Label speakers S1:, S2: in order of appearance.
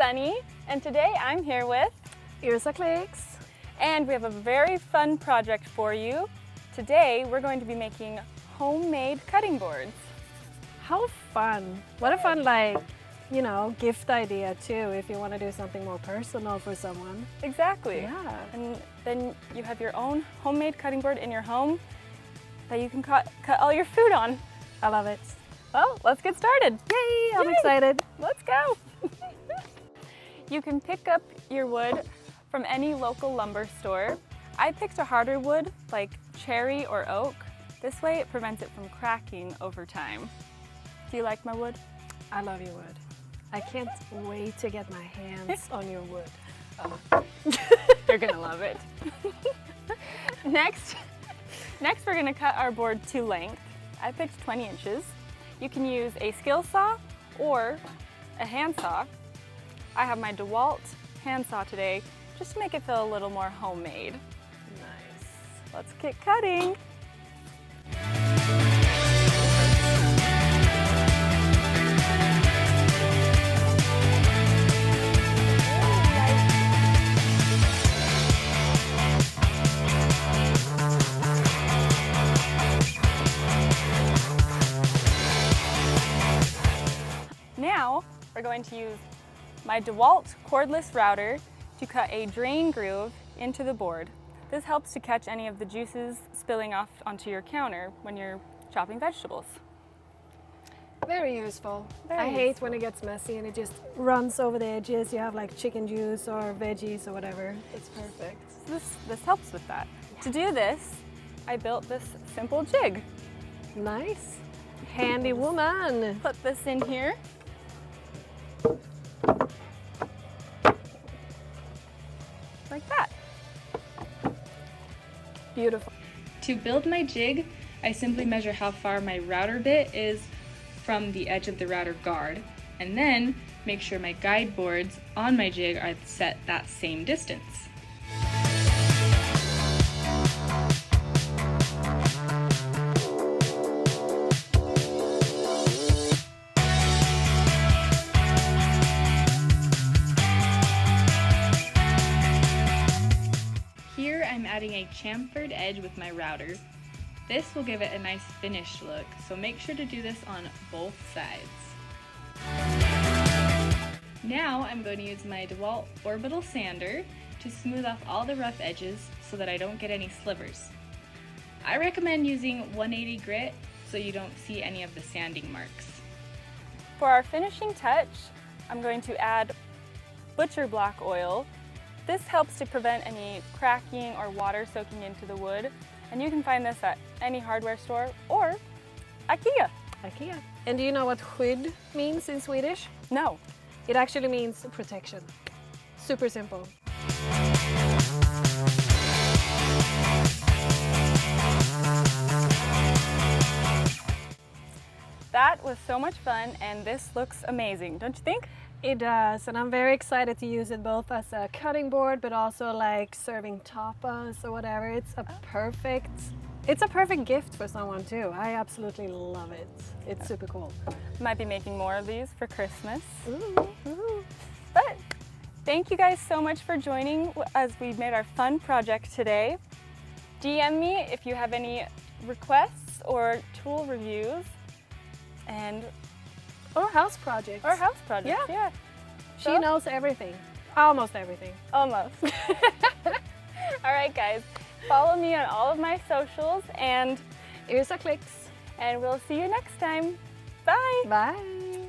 S1: Sunnee, and today I'm here with
S2: Yrsa Clicks.
S1: And we have a very fun project for you. Today we're going to be making homemade cutting boards.
S2: How fun! What a fun, gift idea too, if you want to do something more personal for someone.
S1: Exactly.
S2: Yeah.
S1: And then you have your own homemade cutting board in your home that you can cut all your food on.
S2: I love it.
S1: Well, let's get started.
S2: Yay! I'm excited.
S1: Let's go. You can pick up your wood from any local lumber store. I picked a harder wood like cherry or oak. This way it prevents it from cracking over time. Do you like my wood?
S2: I love your wood. I can't wait to get my hands on your wood.
S1: Oh. You're gonna love it. Next we're gonna cut our board to length. I picked 20 inches. You can use a skill saw or a hand saw. I have my DeWalt hand saw today just to make it feel a little more homemade.
S2: Nice.
S1: Let's get cutting. Now we're going to use my DeWalt cordless router to cut a drain groove into the board. This helps to catch any of the juices spilling off onto your counter when you're chopping vegetables.
S2: Very useful.
S1: Very
S2: I hate
S1: useful.
S2: when it gets messy and it just runs over the edges. You have like chicken juice or veggies or whatever. It's perfect.
S1: This helps with that. To do this, I built this simple jig.
S2: Nice. Handy woman.
S1: Put this in here. Like that.
S2: Beautiful.
S1: To build my jig, I simply measure how far my router bit is from the edge of the router guard, and then make sure my guide boards on my jig are set that same distance. Here I'm adding a chamfered edge with my router. This will give it a nice finished look, so make sure to do this on both sides. Now I'm going to use my DeWalt orbital sander to smooth off all the rough edges so that I don't get any slivers. I recommend using 180 grit so you don't see any of the sanding marks. For our finishing touch, I'm going to add butcher block oil. This helps to prevent any cracking or water soaking into the wood, and you can find this at any hardware store or IKEA.
S2: IKEA. And do you know what skydd means in Swedish?
S1: No.
S2: It actually means protection. Super simple.
S1: That was so much fun, and this looks amazing, don't you think?
S2: It does, and I'm very excited to use it both as a cutting board, but also like serving tapas or whatever. It's a perfect gift for someone too. I absolutely love it. It's super cool.
S1: Might be making more of these for Christmas.
S2: Ooh, ooh.
S1: But thank you guys so much for joining as we made our fun project today. DM me if you have any requests or tool reviews
S2: Or house projects.
S1: Yeah.
S2: She knows everything. Almost everything.
S1: Almost. All right, guys. Follow me on all of my socials and
S2: Yrsa Clicks.
S1: we'll see you next time. Bye.
S2: Bye.